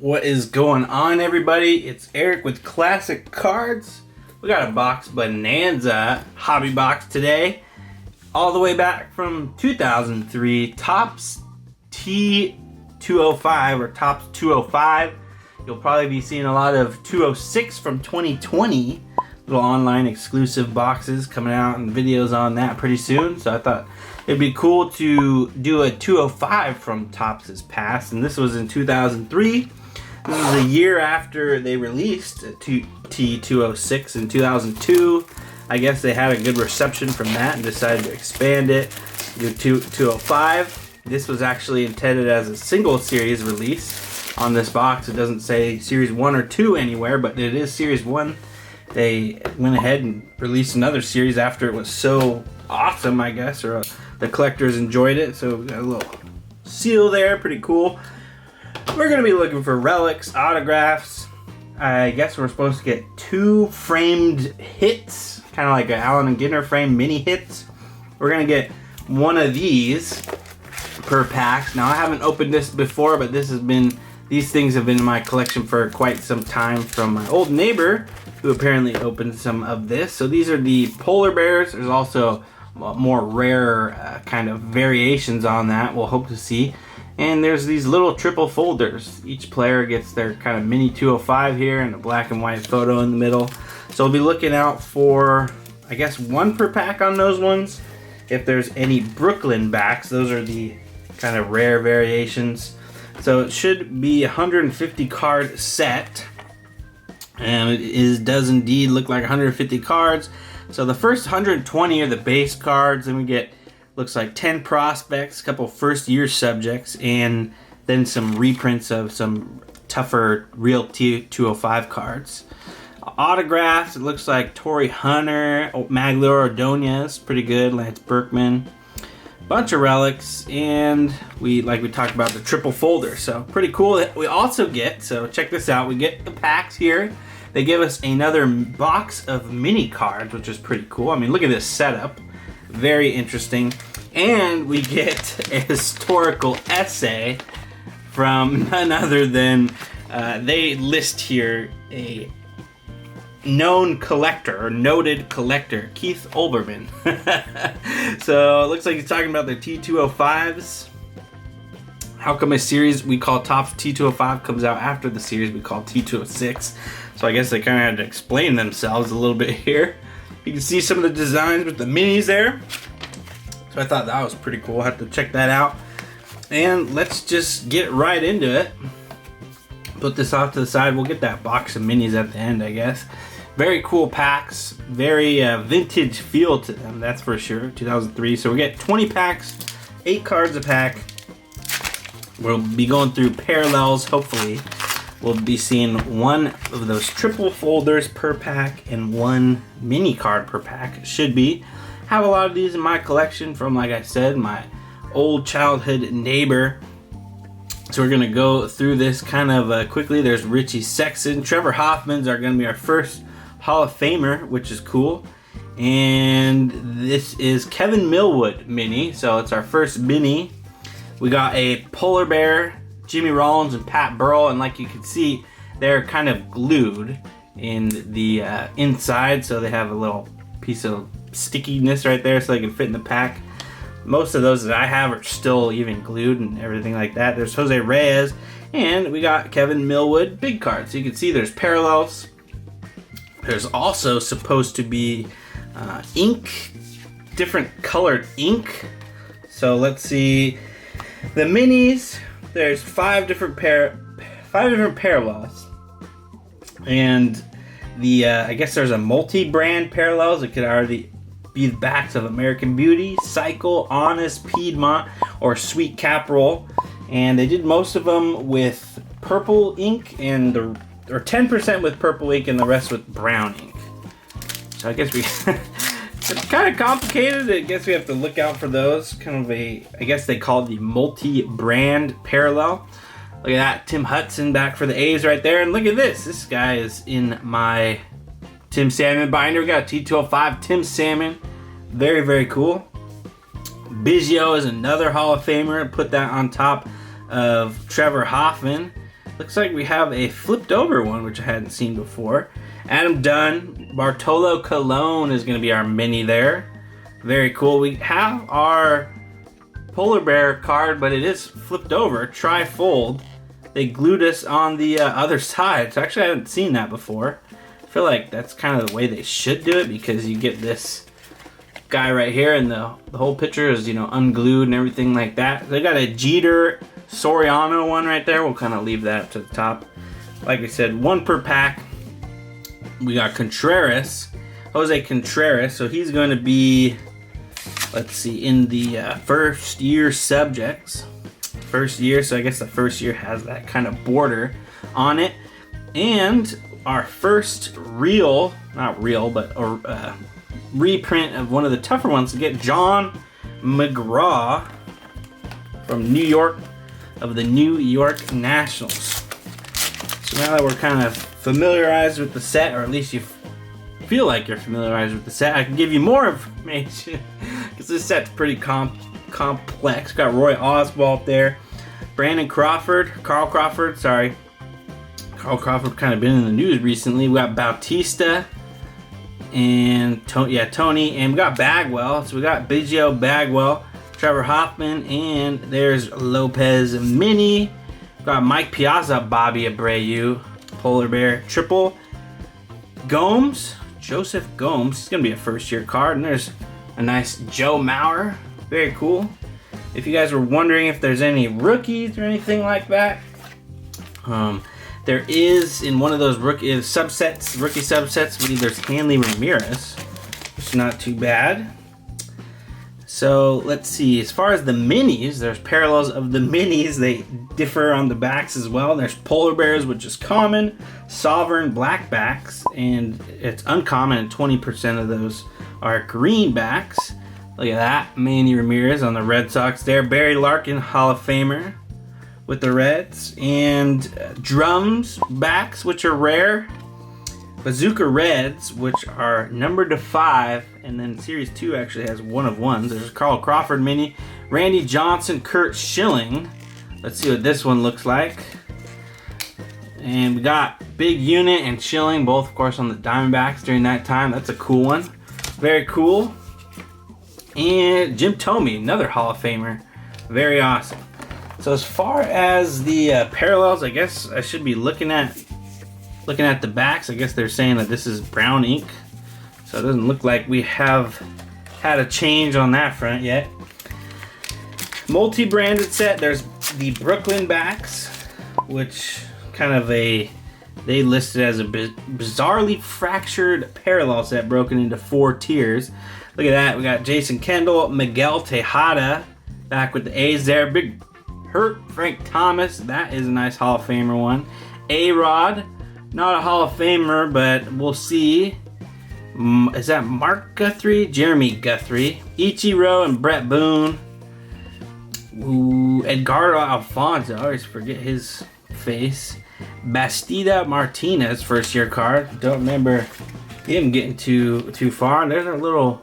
What is going on, everybody? It's Eric with Classic Cards. We got a Box Bonanza hobby box today, all the way back from 2003. Topps T205 or Topps 205. You'll probably be seeing a lot of 206 from 2020. Little online exclusive boxes coming out and videos on that pretty soon. So I thought it'd be cool to do a 205 from Topps' past, and this was in 2003. This was a year after they released a T206 in 2002. I guess they had a good reception from that and decided to expand it, do 205. This was actually intended as a single series release on this box. It doesn't say series 1 or 2 anywhere, but it is series 1. They went ahead and released another series after it was so awesome, I guess, or the collectors enjoyed it. So we got a little seal there, pretty cool. We're going to be looking for relics, autographs. I guess we're supposed to get 2 framed hits, kind of like an Allen and Ginter frame mini hits. We're going to get one of these per pack. Now, I haven't opened this before, but these things have been in my collection for quite some time from my old neighbor, who apparently opened some of this. So these are the polar bears. There's also more rare kind of variations on that we'll hope to see. And there's these little triple folders. Each player gets their kind of mini 205 here and a black and white photo in the middle. So we'll be looking out for, I guess, 1 per pack on those ones. If there's any Brooklyn backs, those are the kind of rare variations. So it should be a 150 card set. And it does indeed look like 150 cards. So the first 120 are the base cards. Then we get, looks like 10 prospects, a couple first year subjects, and then some reprints of some tougher real T205 cards. Autographs, it looks like Torrey Hunter, Magglio Ordonez, pretty good, Lance Berkman. Bunch of relics, and we talked about the triple folder, so pretty cool. We also get, so check this out, we get the packs here. They give us another box of mini cards, which is pretty cool. I mean, look at this setup. Very interesting. And we get a historical essay from none other than, they list here a known collector or noted collector, Keith Olbermann. So it looks like he's talking about the T205s. How come a series we call Topps T205 comes out after the series we call T206? So I guess they kind of had to explain themselves a little bit here. You can see some of the designs with the minis there. So I thought that was pretty cool. I'll have to check that out. And let's just get right into it. Put this off to the side. We'll get that box of minis at the end, I guess. Very cool packs. Very vintage feel to them, that's for sure. 2003. So we get 20 packs, 8 cards a pack. We'll be going through parallels, hopefully. We'll be seeing 1 of those triple folders per pack and 1 mini card per pack. Should be. Have a lot of these in my collection from, like I said, my old childhood neighbor. So we're going to go through this kind of quickly. There's Richie Sexson. Trevor Hoffman's are going to be our first Hall of Famer, which is cool. And this is Kevin Millwood mini. So it's our first mini. We got a polar bear, Jimmy Rollins and Pat Burrell, and like you can see, they're kind of glued in the inside, so they have a little piece of stickiness right there so they can fit in the pack. Most of those that I have are still even glued and everything like that. There's Jose Reyes, and we got Kevin Millwood big card. So you can see there's parallels. There's also supposed to be ink, different colored ink. So let's see. The minis, there's 5 different parallels, and the I guess there's a multi-brand parallels. It could already be the backs of American Beauty, Cycle, Honest, Piedmont, or Sweet Caproll, and they did most of them with purple ink and or 10% with purple ink and the rest with brown ink. So I guess we. It's kind of complicated. I guess we have to look out for those. Kind of I guess they call it the multi-brand parallel. Look at that, Tim Hudson back for the A's right there. And look at this. This guy is in my Tim Salmon binder. We got a T205 Tim Salmon. Very, very cool. Biggio is another Hall of Famer. Put that on top of Trevor Hoffman. looks like we have a flipped over one, which I hadn't seen before. Adam Dunn, Bartolo Colon is going to be our mini there. Very cool. We have our polar bear card, but it is flipped over, tri-fold. They glued us on the other side, so actually I haven't seen that before. I feel like that's kind of the way they should do it, because you get this guy right here, and the whole picture is, you know, unglued and everything like that. They got a Jeter Soriano one right there. We'll kind of leave that up to the top. Like I said, one per pack. We got Contreras, Jose Contreras. So he's going to be, let's see, in the first year subjects. First year, so I guess the first year has that kind of border on it. And our first real, not real, but a reprint of one of the tougher ones to get, John McGraw from New York, of the New York Nationals. So now that we're kind of familiarized with the set, or at least you feel like you're familiarized with the set, I can give you more information because this set's pretty complex. Got Roy Oswalt there, Carl Crawford, Carl Crawford kind of been in the news recently. We got Bautista and Tony, and we got Bagwell. So we got Biggio, Bagwell, Trevor Hoffman, and there's Lopez Mini. We got Mike Piazza, Bobby Abreu, Polar Bear triple. Gomes, Joseph Gomes. It's gonna be a first-year card, and there's a nice Joe Mauer. Very cool. If you guys were wondering if there's any rookies or anything like that, there is in one of those rookie subsets. I believe there's Hanley Ramirez, which is not too bad. So let's see. As far as the minis, there's parallels of the minis. They differ on the backs as well. There's Polar Bears, which is common, Sovereign blackbacks, and it's uncommon, and 20% of those are greenbacks. Look at that, Manny Ramirez on the Red Sox there. Barry Larkin, Hall of Famer with the Reds. And drums backs, which are rare. Bazooka Reds, which are numbered to 5. And then Series 2 actually has 1 of 1s. There's Carl Crawford mini. Randy Johnson, Kurt Schilling. Let's see what this one looks like. And we got Big Unit and Schilling, both of course on the Diamondbacks during that time. That's a cool one. Very cool. And Jim Thome, another Hall of Famer. Very awesome. So as far as the parallels, I guess I should be looking at the backs. I guess they're saying that this is brown ink, so it doesn't look like we have had a change on that front yet. Multi-branded set. There's the Brooklyn backs, which kind of they listed as a bizarrely fractured parallel set broken into 4 tiers. Look at that. We got Jason Kendall, Miguel Tejada back with the A's there. Big Hurt Frank Thomas. That is a nice Hall of Famer one. A-Rod. Not a Hall of Famer, but we'll see. Is that Mark Guthrie? Jeremy Guthrie. Ichiro and Brett Boone. Ooh, Edgardo Alfonso. I always forget his face. Bastida Martinez, first year card. Don't remember him getting too far. And there's a little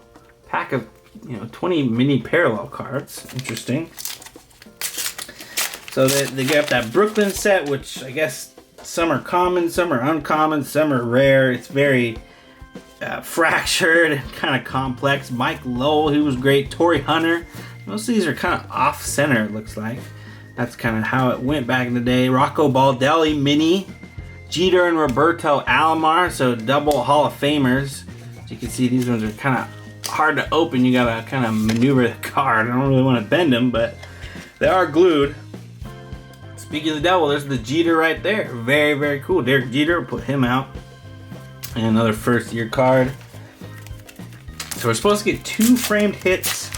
pack of 20 mini parallel cards. Interesting. So they get that Brooklyn set, which I guess some are common, some are uncommon, some are rare. It's very fractured and kind of complex. Mike Lowell, he was great. Torrey Hunter. Most of these are kind of off-center, it looks like. That's kind of how it went back in the day. Rocco Baldelli mini. Jeter and Roberto Alomar, so double Hall of Famers. As you can see, these ones are kind of hard to open. You gotta kind of maneuver the card. I don't really want to bend them, but they are glued. Speaking of the devil, there's the Jeter right there. Very, very cool. Derek Jeter, put him out. And another first year card. So we're supposed to get 2 framed hits.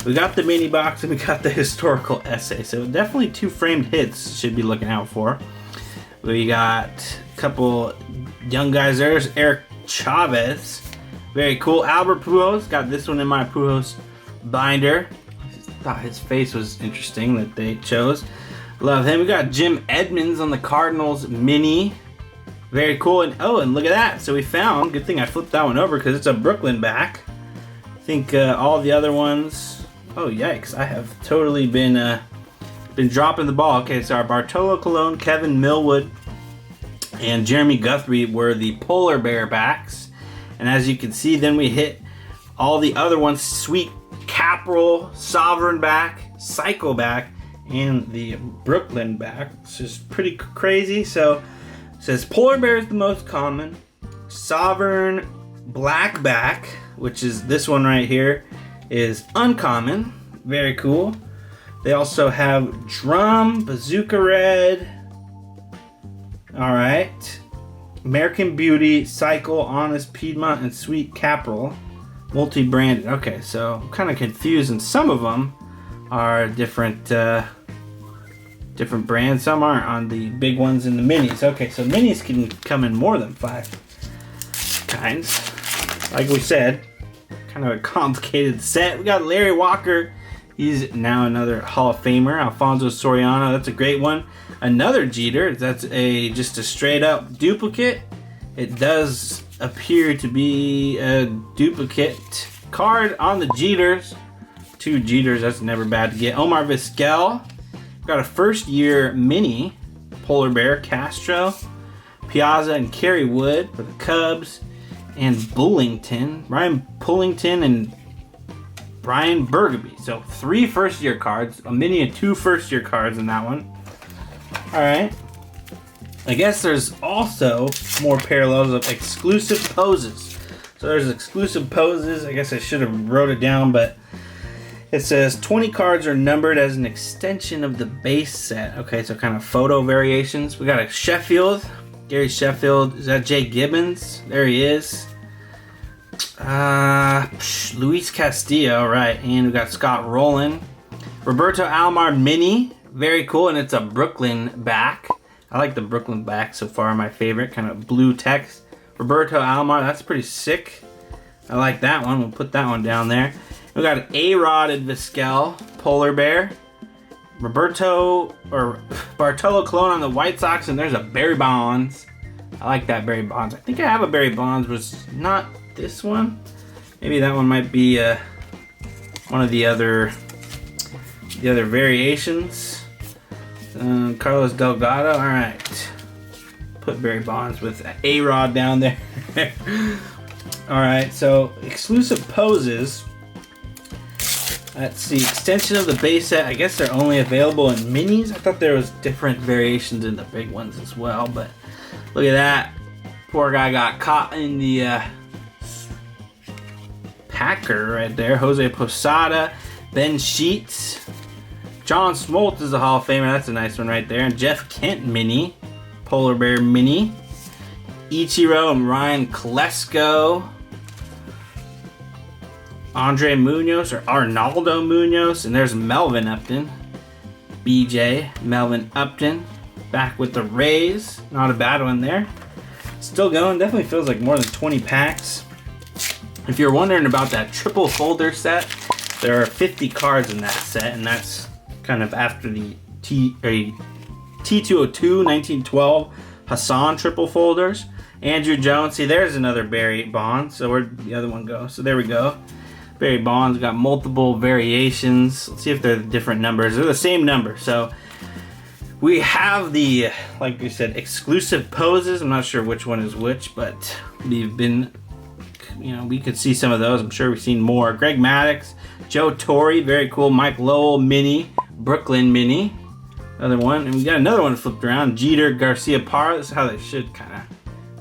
We got the mini box and we got the historical essay. So definitely 2 framed hits should be looking out for. We got a couple young guys there. There's Eric Chavez. Very cool. Albert Pujols. Got this one in my Pujols binder. I just thought his face was interesting that they chose. Love him. We got Jim Edmonds on the Cardinals mini. Very cool. And oh, and look at that. So we found, good thing I flipped that one over because it's a Brooklyn back. I think all the other ones, oh yikes, I have totally been been dropping the ball. Okay, so our Bartolo Colon, Kevin Millwood, and Jeremy Guthrie were the polar bear backs. And as you can see, then we hit all the other ones: Sweet Caporal, Sovereign back, Psycho back, and the Brooklyn back. It's just pretty crazy. So it says polar bear is the most common. Sovereign black back, which is this one right here, is uncommon. Very cool. They also have Drum, Bazooka Red. Alright. American Beauty, Cycle, Honest, Piedmont, and Sweet Caporal. Multi-branded. Okay, so I'm kind of confused, and some of them are different different brands. Some aren't on the big ones and the minis. Okay, so minis can come in more than 5 kinds. Like we said, kind of a complicated set. We got Larry Walker. He's now another Hall of Famer. Alfonso Soriano, that's a great one. Another Jeter, that's just a straight up duplicate. It does appear to be a duplicate card on the Jeters. 2 Jeters, that's never bad to get. Omar Vizquel. Got a first year mini polar bear, Castro, Piazza, and Kerry Wood for the Cubs. And Bullington, Ryan Pullington, and Brian Burgaby. So 3 first year cards, a mini and 2 first year cards in that one. Alright. I guess there's also more parallels of exclusive poses. So there's exclusive poses. I guess I should have wrote it down, but it says 20 cards are numbered as an extension of the base set. Okay, so kind of photo variations. We got a Sheffield. Gary Sheffield. Is that Jay Gibbons? There he is. Luis Castillo, right. And we got Scott Rowland. Roberto Alomar mini. Very cool, and it's a Brooklyn back. I like the Brooklyn back so far, my favorite. Kind of blue text. Roberto Alomar, that's pretty sick. I like that one. We'll put that one down there. We got A-Rod and Vizquel, polar bear. Bartolo Colon on the White Sox, and there's a Barry Bonds. I like that Barry Bonds. I think I have a Barry Bonds, but it's not this one. Maybe that one might be one of the other variations. Carlos Delgado. All right, put Barry Bonds with A-Rod down there. All right, so exclusive poses. Let's see, extension of the base set. I guess they're only available in minis. I thought there was different variations in the big ones as well, but look at that. Poor guy got caught in the Packer right there. Jose Posada, Ben Sheets, John Smoltz is a Hall of Famer. That's a nice one right there. And Jeff Kent mini, polar bear mini. Ichiro and Ryan Klesko. Andre Munoz or Arnaldo Munoz, and there's Melvin Upton. BJ, Melvin Upton, back with the Rays. Not a bad one there. Still going, definitely feels like more than 20 packs. If you're wondering about that triple folder set, there are 50 cards in that set, and that's kind of after the T202 1912 Hassan triple folders. Andrew Jones, see there's another Barry Bonds, so where'd the other one go? So there we go. Barry Bonds got multiple variations. Let's see if they're different numbers. They're the same number. So we have the, like we said, exclusive poses. I'm not sure which one is which, but we've been, we could see some of those. I'm sure we've seen more. Greg Maddux, Joe Torre, very cool. Mike Lowell mini, Brooklyn mini, another one. And we got another one flipped around. Jeter, Garcia Parra. This is how they should kind of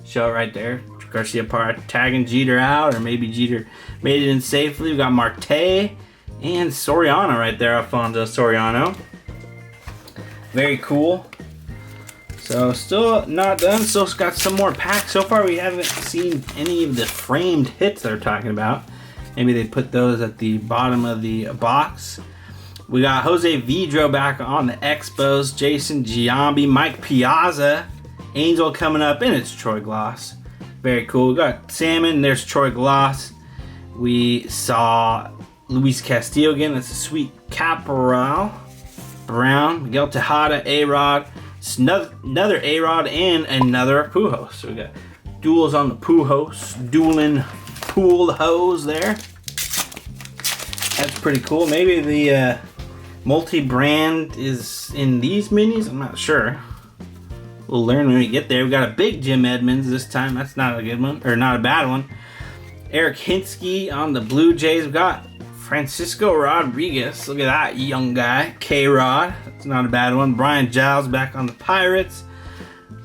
show it right there. Garcia Parra tagging Jeter out, or maybe Jeter made it in safely. We got Marte and Soriano right there, Alfonso Soriano. Very cool. So still not done. Still got some more packs. So far we haven't seen any of the framed hits they're talking about. Maybe they put those at the bottom of the box. We got Jose Vidro back on the Expos. Jason Giambi, Mike Piazza, Angel coming up, and it's Troy Gloss. Very cool. We got Salmon. There's Troy Gloss. We saw Luis Castillo again. That's a Sweet Caporal. Brown. Miguel Tejada. A-Rod. Another A-Rod and another Pujols. So we got duels on the Pujols. Dueling pool hose there. That's pretty cool. Maybe the Multi-brand is in these minis? I'm not sure. We'll learn when we get there. We got a big Jim Edmonds this time. That's not a good one, or not a bad one. Eric Hinsky on the Blue Jays. We've got Francisco Rodriguez. Look at that young guy. K-Rod. That's not a bad one. Brian Giles back on the Pirates.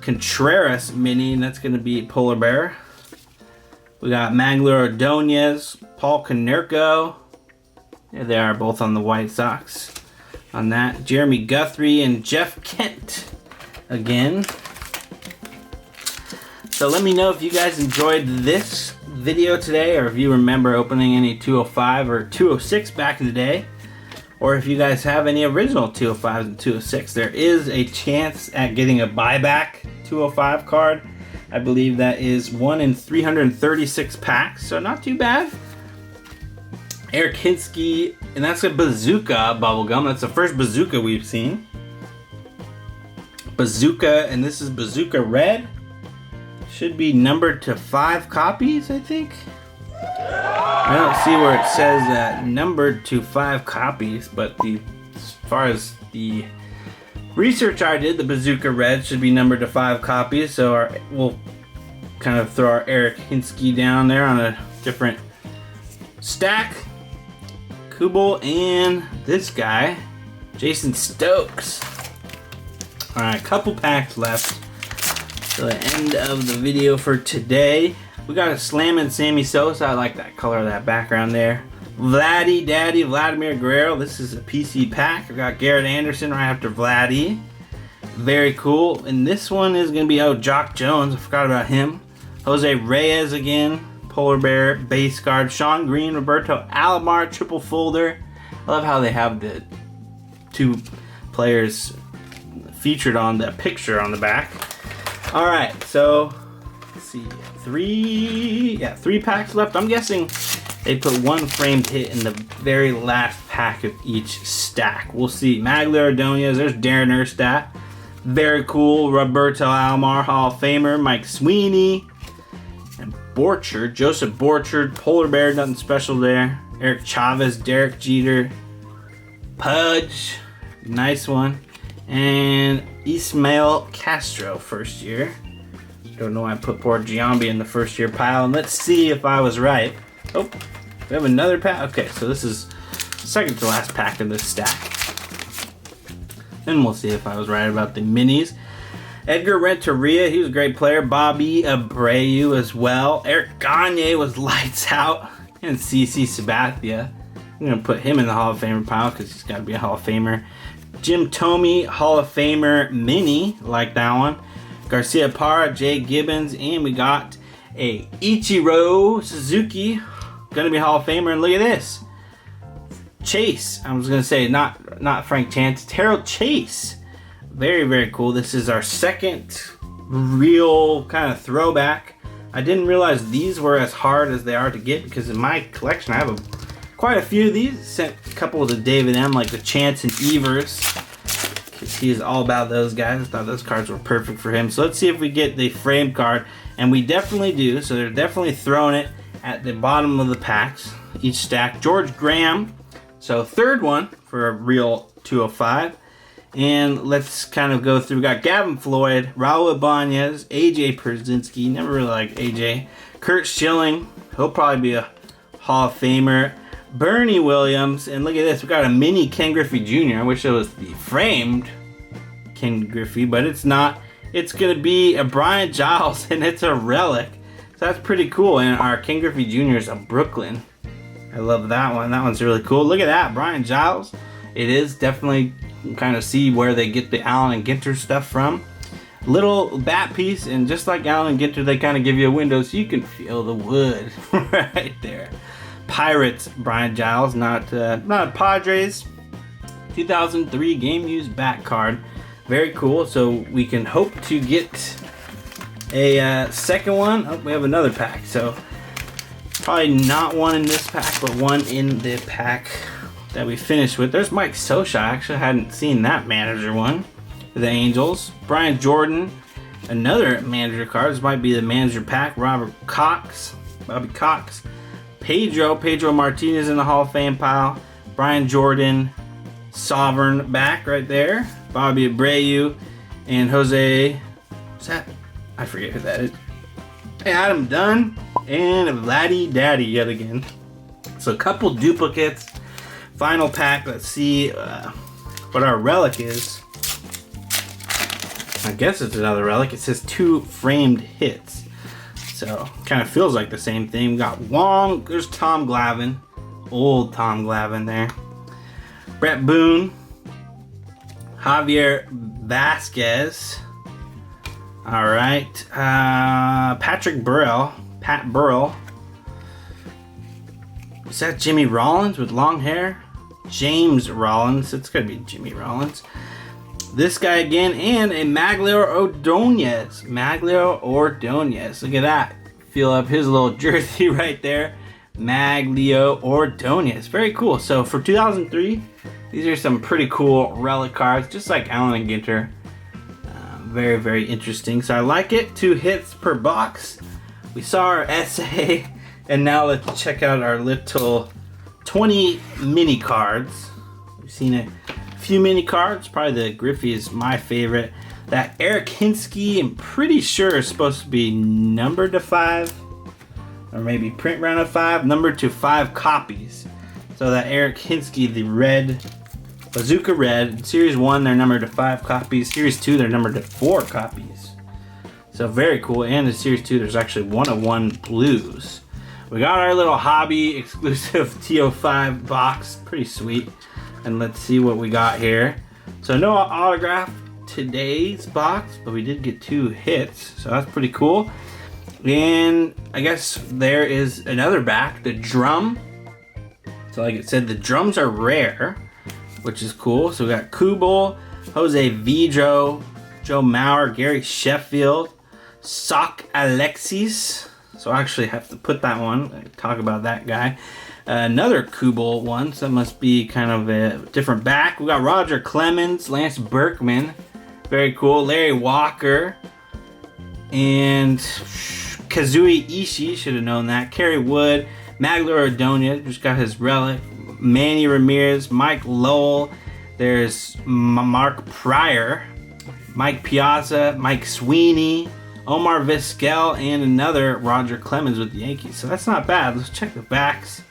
Contreras mini, and that's going to be Polar Bear. We got Magler Ordonez, Paul Konerko. There they are, both on the White Sox. On that, Jeremy Guthrie and Jeff Kent again. So let me know if you guys enjoyed this video today, or if you remember opening any 205 or 206 back in the day, or if you guys have any original 205s and 206. There is a chance at getting a buyback 205 card. I believe that is 1 in 336 packs, so not too bad. Eric Hinsky, and that's a Bazooka bubblegum. That's the first Bazooka we've seen. Bazooka, and this is Bazooka Red. Should be numbered to 5 copies, I think. I don't see where it says numbered to 5 copies, but as far as the research I did, the Bazooka Red should be numbered to 5 copies. So we'll kind of throw our Eric Hinsky down there on a different stack. Kubel and this guy, Jason Stokes. Alright, couple packs left to the end of the video for today. We got a Slammin' Sammy Sosa. I like that color of that background there. Vladdy Daddy Vladimir Guerrero. This is a PC pack. I got Garrett Anderson right after Vladdy. Very cool. And this one is going to be Jock Jones. I forgot about him. Jose Reyes again. Polar Bear base card. Sean Green, Roberto Alomar triple folder. I love how they have the 2 players featured on the picture on the back. Alright, so let's see. 3 packs left. I'm guessing they put 1 framed hit in the very last pack of each stack. We'll see. Magler Ordonez. There's Darren Erstad. Very cool. Roberto Alomar, Hall of Famer. Mike Sweeney. And Borchard. Joseph Borchard. Polar Bear. Nothing special there. Eric Chavez. Derek Jeter. Pudge. Nice one. And Ismael Castro, first year. Don't know why I put poor Giambi in the first year pile. And let's see if I was right. Oh, we have another pack. Okay, so this is second to last pack in this stack. And we'll see if I was right about the minis. Edgar Renteria, he was a great player. Bobby Abreu as well. Eric Gagne was lights out. And CC Sabathia. I'm going to put him in the Hall of Famer pile because he's got to be a Hall of Famer. Jim Thome, Hall of Famer mini, like that one. Garcia Parra, Jay Gibbons, and we got a Ichiro Suzuki, gonna be Hall of Famer. And look at this, Chase. I was gonna say not Frank Chance, it's Harold Chase. Very, very cool. This is our second real kind of throwback. I didn't realize these were as hard as they are to get because in my collection I have quite a few of these. Sent a couple to David M, like the Chance and Evers, because he's all about those guys. I thought those cards were perfect for him. So let's see if we get the framed card, and we definitely do. So they're definitely throwing it at the bottom of the packs, each stack. George Graham, so third one for a real 205. And let's kind of go through. We got Gavin Floyd, Raul Ibanez, AJ Pierzynski. Never really liked AJ. Kurt Schilling, he'll probably be a Hall of Famer. Bernie Williams, and look at this, we got a mini Ken Griffey Jr. I wish it was the framed Ken Griffey, but it's not. It's gonna be a Brian Giles, and it's a relic, so that's pretty cool. And our Ken Griffey Jr. is a Brooklyn. I love that one. That one's really cool. Look at that, Brian Giles. It is definitely kind of see where they get the Allen and Ginter stuff from. Little bat piece, and just like Allen and Ginter, they kind of give you a window so you can feel the wood right there. Pirates, Brian Giles, not Padres. 2003 game used back card. Very cool. So we can hope to get a second one. Oh, we have another pack. So probably not one in this pack, but one in the pack that we finished with. There's Mike Scioscia. I actually hadn't seen that manager one for the Angels. Brian Jordan, another manager card. This might be the manager pack. Bobby Cox. Pedro Martinez in the Hall of Fame pile. Brian Jordan. Sovereign back right there. Bobby Abreu and Jose, what's that? I forget who that is. Adam Dunn and Vladdy Daddy yet again. So a couple duplicates. Final pack. Let's see what our relic is. I guess it's another relic. It says 2 framed hits. So kind of feels like the same thing. We got Wong. There's Tom Glavine. Old Tom Glavine there. Brett Boone. Javier Vasquez. Alright. Patrick Burrell. Pat Burrell. Is that Jimmy Rollins with long hair? James Rollins. It's going to be Jimmy Rollins. This guy again. And a Maglio Ordonez. Maglio Ordonez. Look at that. Feel up his little jersey right there. Maglio Ordonez. Very cool. So for 2003, these are some pretty cool relic cards. Just like Allen and Ginter. Very, very interesting. So I like it. 2 hits per box. We saw our SA. And now let's check out our little 20 mini cards. We've seen a few mini cards. Probably the Griffey is my favorite. That Eric Hinsky, I'm pretty sure is supposed to be numbered to 5. Or maybe print run of 5. Numbered to 5 copies. So that Eric Hinsky, the red, Bazooka Red. Series 1, they're numbered to 5 copies. Series 2, they're numbered to 4 copies. So very cool. And in Series 2, there's actually 1/1 blues. We got our little hobby exclusive T205 box. Pretty sweet. And let's see what we got here. So no autograph today's box, but we did get 2 hits. So that's pretty cool. And I guess there is another back, the drum. So like it said, the drums are rare, which is cool. So we got Kubel, Jose Vidro, Joe Mauer, Gary Sheffield, Sock Alexis. So I actually have to put that one, talk about that guy. Another Kubel one, so that must be kind of a different back. We got Roger Clemens, Lance Berkman, very cool. Larry Walker, and Kazui Ishii, should have known that. Kerry Wood, Maglio Ordonez, just got his relic. Manny Ramirez, Mike Lowell, there's Mark Pryor, Mike Piazza, Mike Sweeney, Omar Vizquel, and another Roger Clemens with the Yankees. So that's not bad. Let's check the backs.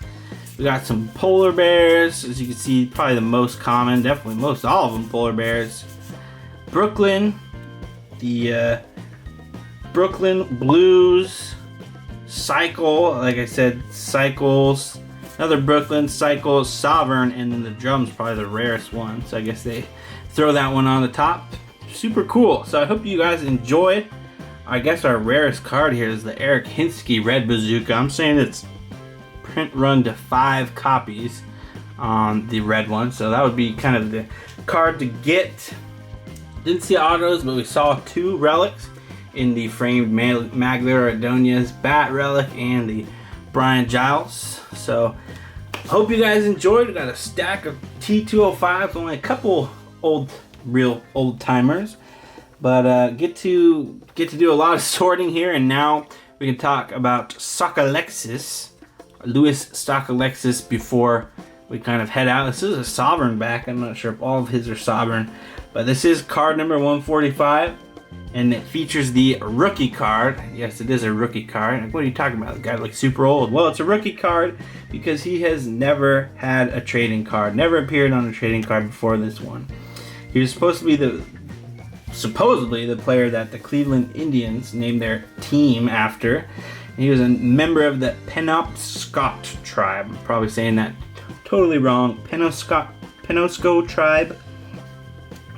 We got some polar bears. As you can see, probably the most common. Definitely most all of them polar bears. Brooklyn. The Brooklyn Blues. Cycle. Like I said, Cycles. Another Brooklyn, Cycles, Sovereign. And then the drum's probably the rarest one. So I guess they throw that one on the top. Super cool. So I hope you guys enjoyed. I guess our rarest card here is the Eric Hinsky Red Bazooka. I'm saying it's print run to 5 copies on the red one. So that would be kind of the card to get. Didn't see autos, but we saw 2 relics in the framed Maglio Ordonez bat relic and the Brian Giles. So hope you guys enjoyed. We got a stack of T205s, only a couple real old timers. But get to do a lot of sorting here, and now we can talk about Sock Alexis, Louis Sock Alexis, before we kind of head out. This is a Sovereign back. I'm not sure if all of his are Sovereign, but this is card number 145, and it features the rookie card. Yes, it is a rookie card. What are you talking about? The guy looks super old. Well, it's a rookie card because he has never had a trading card, never appeared on a trading card before this one. He was supposed to be supposedly the player that the Cleveland Indians named their team after. And he was a member of the Penobscot tribe. I'm probably saying that totally wrong. Penobscot tribe.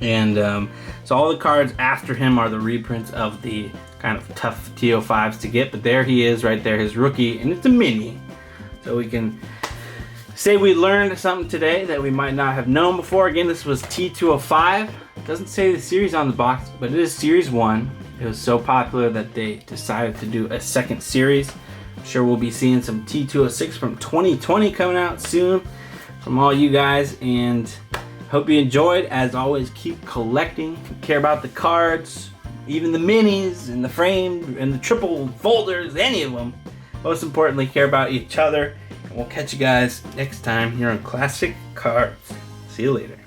And so all the cards after him are the reprints of the kind of tough T205s to get. But there he is right there, his rookie. And it's a mini. So we can say we learned something today that we might not have known before. Again, this was T205. It doesn't say the series on the box, but it is Series 1. It was so popular that they decided to do a second series. I'm sure we'll be seeing some T206 from 2020 coming out soon from all you guys. And hope you enjoyed. As always, keep collecting. Care about the cards, even the minis and the frame and the triple folders, any of them. Most importantly, care about each other. And we'll catch you guys next time here on Classic Cards. See you later.